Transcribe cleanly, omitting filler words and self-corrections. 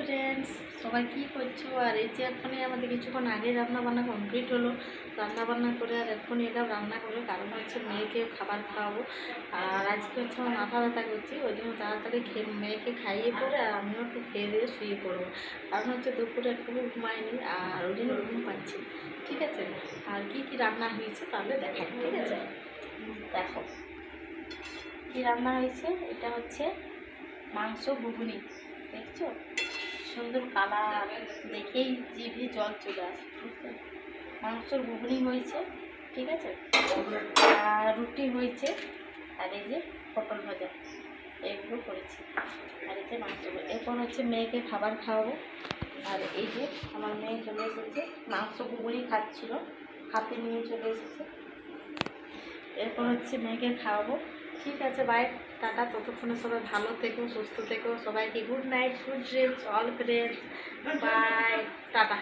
Friends, সবাই কী করছো? আর এই যে এখনই আমাদের কিছুক্ষণ আগে রান্নাবান্না কমপ্লিট হলো। রান্নাবান্না করে আর এখনই এটাও রান্না করবো, কারণ হচ্ছে মেয়েকে খাবার খাওয়াবো। আর আজকে হচ্ছে আমার মাথা ব্যথা করছি, ওই জন্য তাড়াতাড়ি মেয়েকে খাইয়ে পরে আর আমিও একটু খেয়ে দিয়ে শুয়ে পড়বো। কারণ হচ্ছে দুপুরে একটু ঘুমাইনি, আর ওই জন্য ঘুম পাচ্ছি। ঠিক আছে, আর কি কি রান্না হয়েছে তাহলে দেখাই। ঠিক আছে, দেখো কী রান্না হয়েছে। এটা হচ্ছে মাংস ঘুগনি, দেখছো সুন্দর কালার, দেখেই জিভে জল চলে আসে। মাংসর ঘুগনি হয়েছে, ঠিক আছে, আর রুটি হয়েছে, আর এই যে পটল ভাজা, এগুলো করেছি। আর এই যে মাংসগুলো, এরপর হচ্ছে মেয়েকে খাবার খাওয়াবো। আর এই যে আমার মেয়ে চলে এসেছে, মাংস ঘুগনি খাচ্ছিল, হাতে নিয়ে চলে এসেছে। এরপর হচ্ছে মেয়েকে খাওয়াবো। ঠিক আছে, বাই, টাটা। ততক্ষণে সবাই ভালো থেকো, সুস্থ থেকো। সবাইকে good night, sweet dreams all friends, bye, tata.